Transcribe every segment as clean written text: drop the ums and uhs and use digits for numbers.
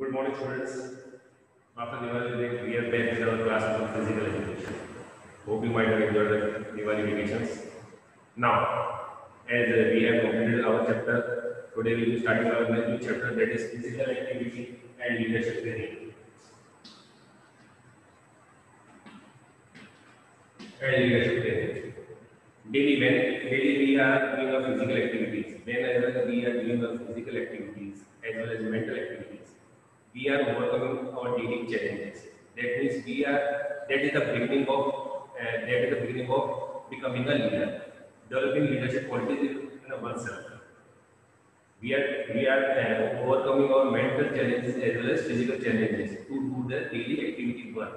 Good morning, students. After Diwali break, we are back with our class on physical education. Hope you might have enjoyed the Diwali vacations. Now, as we have completed our chapter, today we will be starting our new chapter, that is physical activity and leadership training. Daily we are doing our physical activities. Whenever we are doing our physical activities as well as mental activities, we are overcoming our daily challenges. That means that is the beginning of becoming a leader, developing leadership qualities in oneself. We are overcoming our mental challenges as well as physical challenges to do the daily activity work.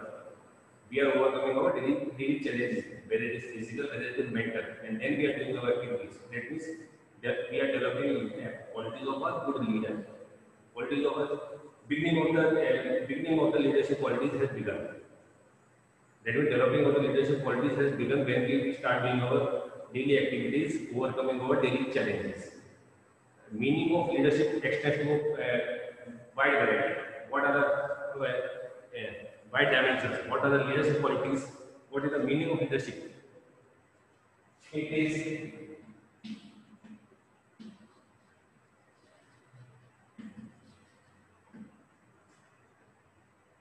We are overcoming our daily challenges, whether it is physical, whether it is mental, and then we are doing our activities. That means that we are developing qualities of a good leader. Qualities of a beginning of the leadership qualities has begun. That means developing of the leadership qualities has begun when we start doing our daily activities, overcoming our daily challenges. Meaning of leadership extends to wide variety. What are the wide dimensions? What are the leadership qualities? What is the meaning of leadership? It is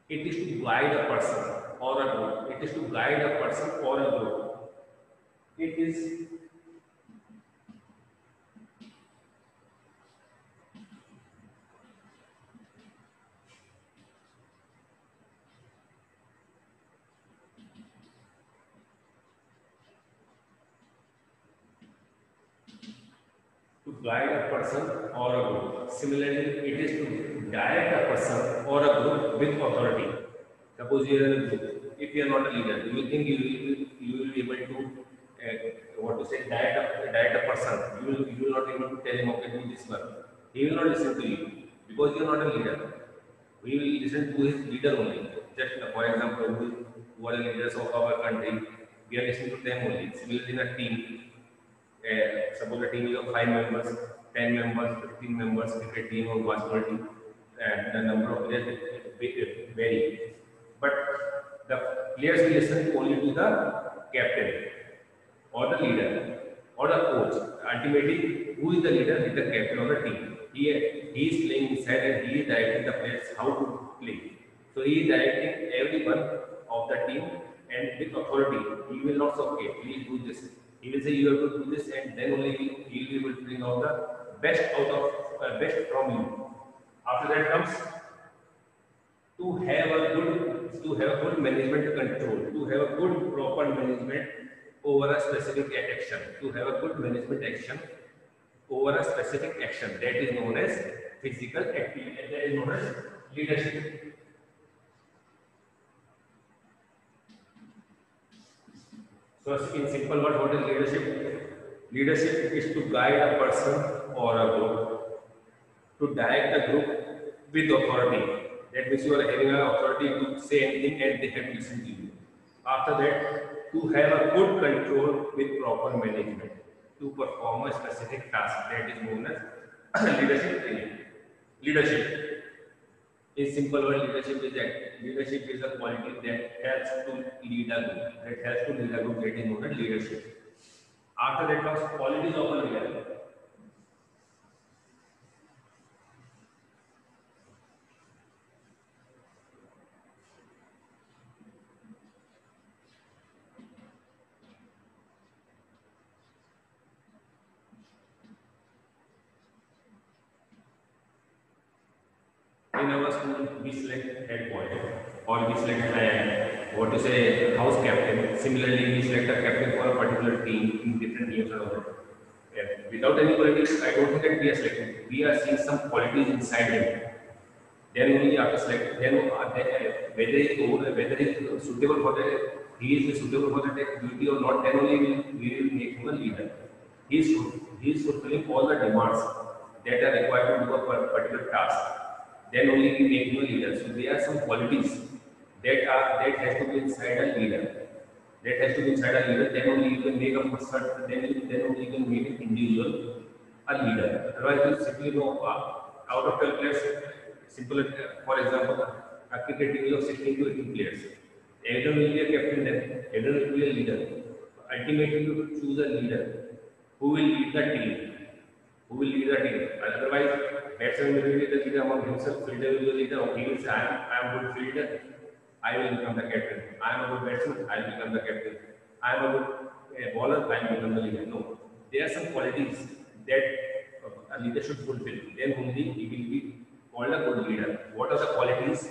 it is to guide a person or a group. It is to guide a person or a group. It is to guide a person or a group. Similarly, it is to direct a person or a group with authority. Suppose you are a group. If you are not a leader, do you think you will be able to what to say direct a person? You will not be able to tell him, okay, do this work. He will not listen to you because you are not a leader. We will listen to his leader only. Just for example, who are the leaders of our country, we are listening to them only. Similarly, in a team, suppose a team is of 5 members, 10 members, 15 members, cricket team or basketball team, and the number of players vary. But the players will listen only to the captain or the leader or the coach. Ultimately, who is the leader? Is the captain of the team. He is playing inside and he is directing the players how to play. So he is directing everyone of the team and with authority. He will not say, okay, please do this. He will say you have to do this, and then only he will be able to bring out the best from you. After that comes to have a good management control, to have a good proper management over a specific action, to have a good management action over a specific action, that is known as physical activity, that is known as leadership. So in simple words, what is leadership? Leadership is to guide a person or a group, to direct a group with authority. That means you are having an authority to say anything and they have to listen to you. After that, to have a good control with proper management, to perform a specific task, that is known as leadership training. Leadership. In simple word, leadership is a quality that helps to lead a group. That is known as leadership. After that comes qualities of a leader. In our school, we select head boy or we select what to say house captain. Similarly, we select a captain for a particular team in different games and all that. Yeah. Without any qualities, I don't think that we are selecting. We are seeing some qualities inside him. Then only after select, whether he is suitable for the he is suitable for the duty or not. Then only we will make him a leader. He is fulfilling all the demands that are required to do a particular task. Then only we make him a leader. So there are some qualities that has to be inside a leader. That has to be inside a leader. Then only you can make a person. Then only you can make an individual a leader. Otherwise, you simply know out of 12 players, Simple, for example, a cricket team of 16 to 18 players. Everyone will be a captain then, everyone will be a leader. Ultimately, you choose a leader who will lead the team. Who will lead the team. Otherwise, batsman will be the leader among himself, fielder will be the leader. He will say, I am a good fielder, I will become the captain. I am a good batsman, I will become the captain. I am a good bowler, I will become the leader. No. There are some qualities that a leader should fulfill. Then only he will be called a good leader. What are the qualities?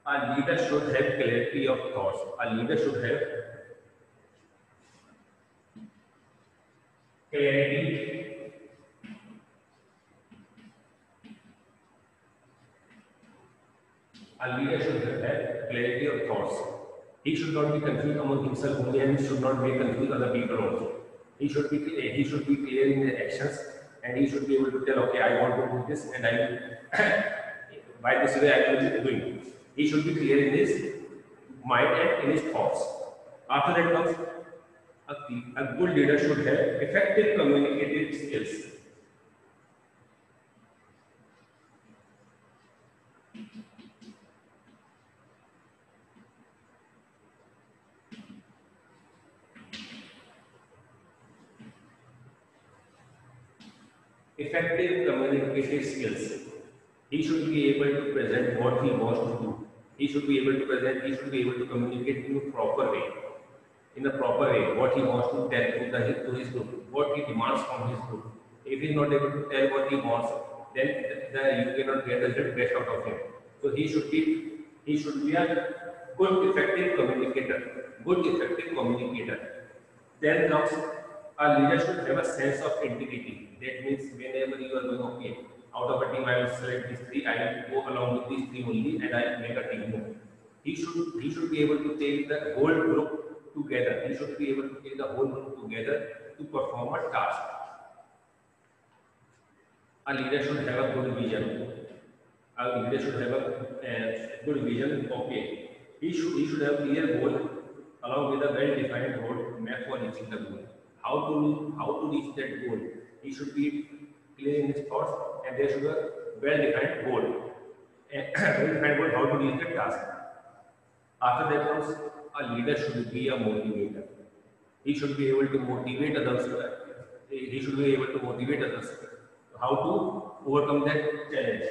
A leader should have clarity of thoughts. A leader should have clarity. A leader should have clarity of thoughts. He should not be confused among himself only, and he should not make confuse other people also. He should be clear in his actions, and he should be able to tell, okay, I want to do this, and I will by this way I will be doing. He should be clear in his mind and in his thoughts. After that comes a good leader should have effective communicative skills. Effective communicative skills. He should be able to present what he wants to do. He should be able to present, he should be able to communicate in a proper way. In a proper way, what he wants to tell to his group, what he demands from his group. If he is not able to tell what he wants, then you cannot get the best out of him. So he should be a good effective communicator. Good effective communicator. Then comes a leader should have a sense of integrity. That means whenever you are going, okay, out of a team I will select these three, I will go along with these three only, and I will make a team move. He should be able to take the whole group together. He should be able to take the whole group together to perform a task. A leader should have a good vision. A leader should have a good vision. Okay, he should have clear goal along with a well-defined roadmap for reaching the goal. How to reach that goal? He should be clear in his thoughts, and there should be a well-defined goal. Well-defined goal how to reach the task. After that comes a leader should be a motivator. He should be able to motivate others. He should be able to motivate others. How to overcome that challenge?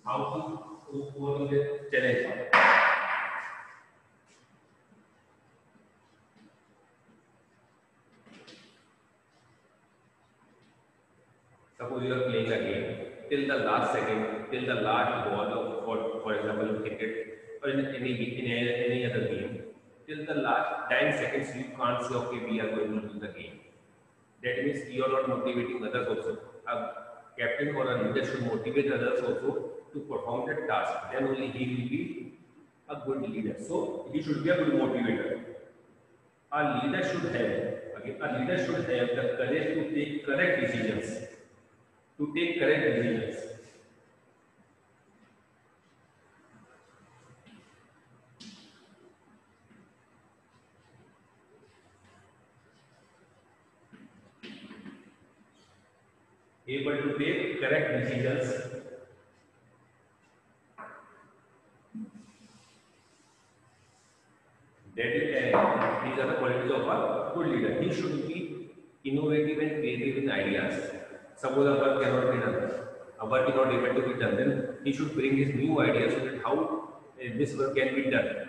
How to overcome that challenge? Suppose you are playing a game till the last second, till the last ball of, for example, in cricket or in any other game, till the last 10 seconds you can't say, okay, we are going to do the game. That means you are not motivating others also. A captain or a leader should motivate others also to perform that task. Then only he will be a good leader. So he should be a good motivator. A leader should have, again, a leader should have the courage to take correct decisions. To take correct decisions. Able to take correct decisions. That is, these are the qualities of a good leader. He should be innovative and creative in ideas. Suppose a work cannot be done, a work is not able to be done, then he should bring his new ideas so that how this work can be done.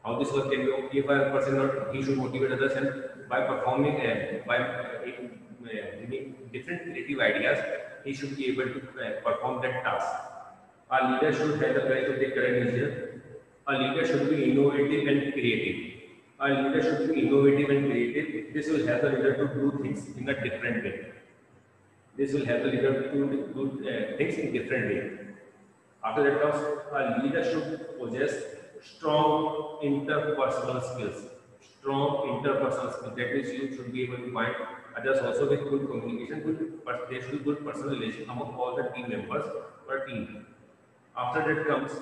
How this work can be, if a person not, he should motivate others, and by performing and by bringing different creative ideas, he should be able to perform that task. A leader should have the courage to take correct decisions. A leader should be innovative and creative. A leader should be innovative and creative. This will help the leader to do things in a different way. This will help the leader to do things in different way. After that comes a leader should possess strong interpersonal skills. Strong interpersonal skills. That means you should be able to find others also with good communication, but there should be good personal relation among all the team members or team. After that comes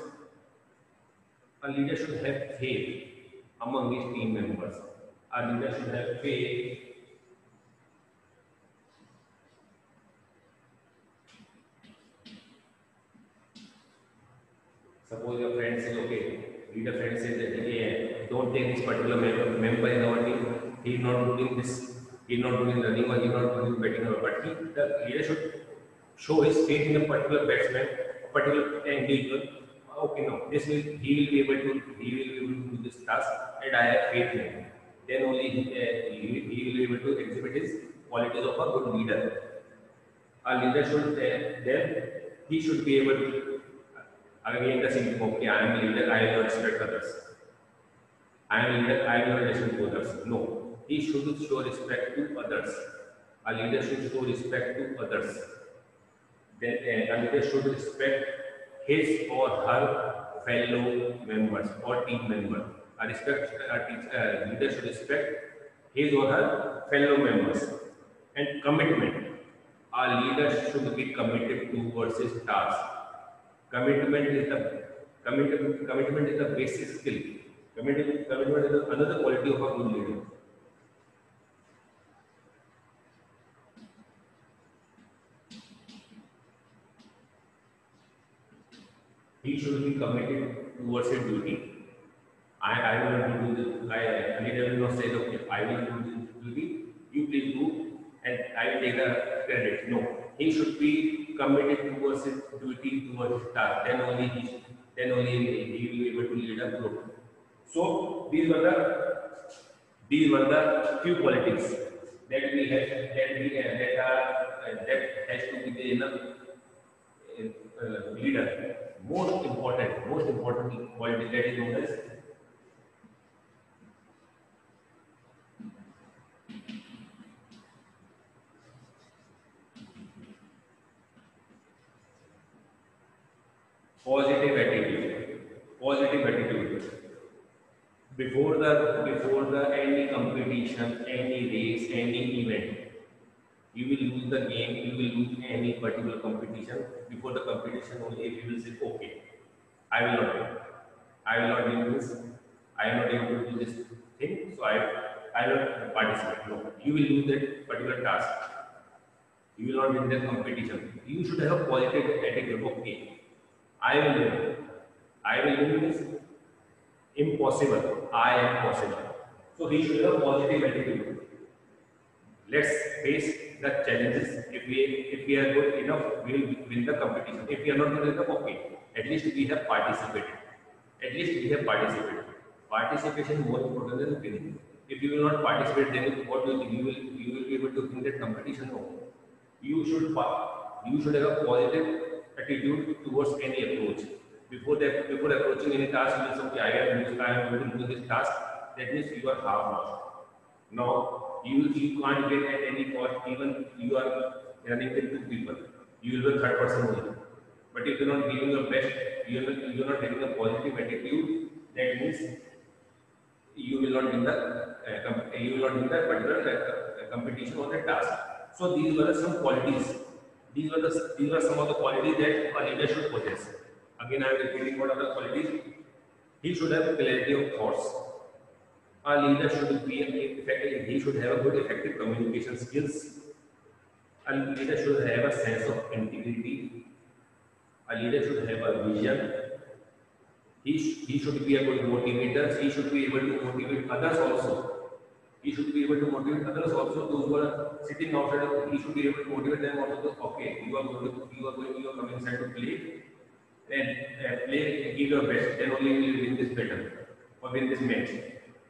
a leader should have faith among his team members. A leader should have faith Suppose your friend says, okay, leader friend says that, yeah, don't take this particular member in our team. He's not doing this. He's not doing running or he's not doing betting or. But the leader should show his faith in a particular batsman, a particular individual. Okay, no, this will he will be able to do this task, and I have faith in him. Then only he will be able to exhibit his qualities of a good leader. A leader should then he should be able to again the same. Okay, I am a leader. I will not respect others. I am a leader. I will not listen to others. No, he should show respect to others. A leader should show respect to others. Then a leader should respect his or her fellow members or team member. A leader should respect his or her fellow members. And commitment. A leader should be committed towards his task. Commitment is the commitment is the basic skill. Commitment is another quality of a good leader. He should be committed towards his duty. I will not do this. A leader will not say, okay, I will do this duty. You please do, and I will take the credit. No, he should be committed towards his duty, towards his task. Then only he will be able to lead a group. So these were the few qualities that we have that has to be there in a leader. Most important quality that is known as positive attitude. Positive attitude. Before the any competition, any race, any event, you will lose the game, you will lose any particular competition. Before the competition only, if you will say, okay, I will not win. I will not win this. I am not able to do this thing, so I will not participate. No, you will lose that particular task. You will not win the competition. You should have a positive attitude. Okay, I will win. I will win this. Impossible. I am possible. So he should have a positive attitude. Let's face the challenges. If we are good enough, we will win the competition. If we are not good enough, okay. At least we have participated. At least we have participated. Participation is more important than winning. If you will not participate, then what do you think? You will be able to win that competition? No. You should you should have a positive attitude towards any approach. Before approaching any task, you will say, okay, I am going to do this task. That means you are half lost. Now you can't get at any cost. Even you are running with two people, you will be third person only. But if you are not giving your best, you are not having a positive attitude. That means you will not win the you will not win the particular competition or the task. So these were some qualities. These were some of the qualities that a leader should possess. Again, I am repeating what are the qualities. He should have clarity of thoughts. A leader should be effective. He should have a good effective communication skills. A leader should have a sense of integrity. A leader should have a vision. He should be a good motivator. He should be able to motivate others also. He should be able to motivate others also. Those who are sitting outside, he should be able to motivate them also. To, okay, you are coming inside to play, and play, give your best. Then only you will win this battle or win this match.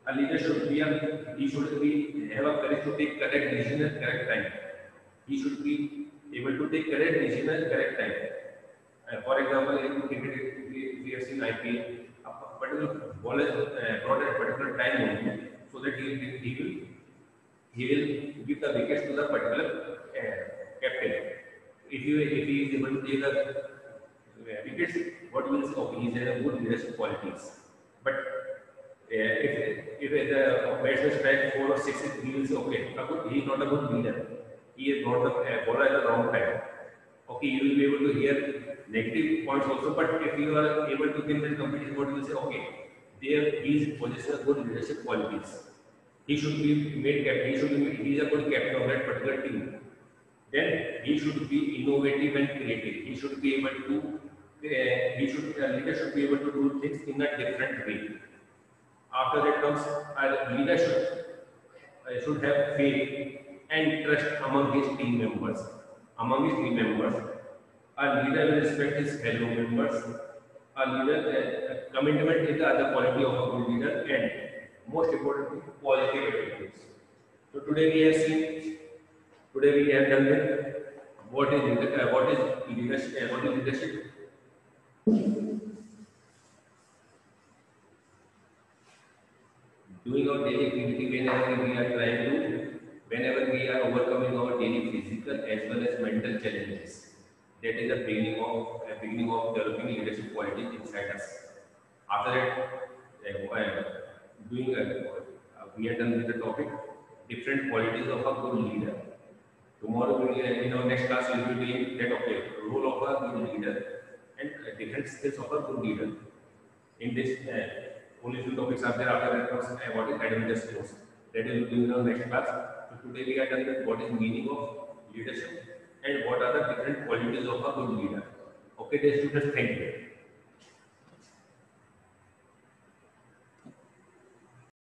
A leader should be he should be have a courage to take correct decision at correct time. He should be able to take correct decision at correct time. For example, in cricket, we have seen IPL, a particular ball is brought at a particular time only, so that he will give the wickets to the particular captain. If he is able to take the wickets, what you will say? Okay, he has a good leadership qualities. But if the batsman strikes 4 or 6, he will say, okay, he is not a good leader. He has brought the ball at the wrong time. Okay, you will be able to hear negative points also, but if you are able to win the competition, what you will say, okay, there he possesses good leadership qualities. He should be made captain. He is a good captain of that particular team. Then he should be innovative and creative. He should be able to leader should be able to do things in a different way. After that comes a leader should have faith and trust among his team members. Among his team members, a leader will respect his fellow members. A leader commitment is the other quality of a good leader, and most importantly, positive attitudes. So today we have seen, today we have done with what is leadership, what is leadership. Doing our daily activity whenever we are overcoming our daily physical as well as mental challenges. That is the beginning of developing leadership qualities inside us. After that, doing we are done with the topic different qualities of a good leader. Tomorrow, in our next class, we will be doing that okay, role of a good leader and different skills of a good leader. In this, only few topics are there. After that comes what is advantage skills. That is in our next class. So today we are done with what is meaning of leadership and what are the different qualities of a good leader. Okay, dear students, thank you.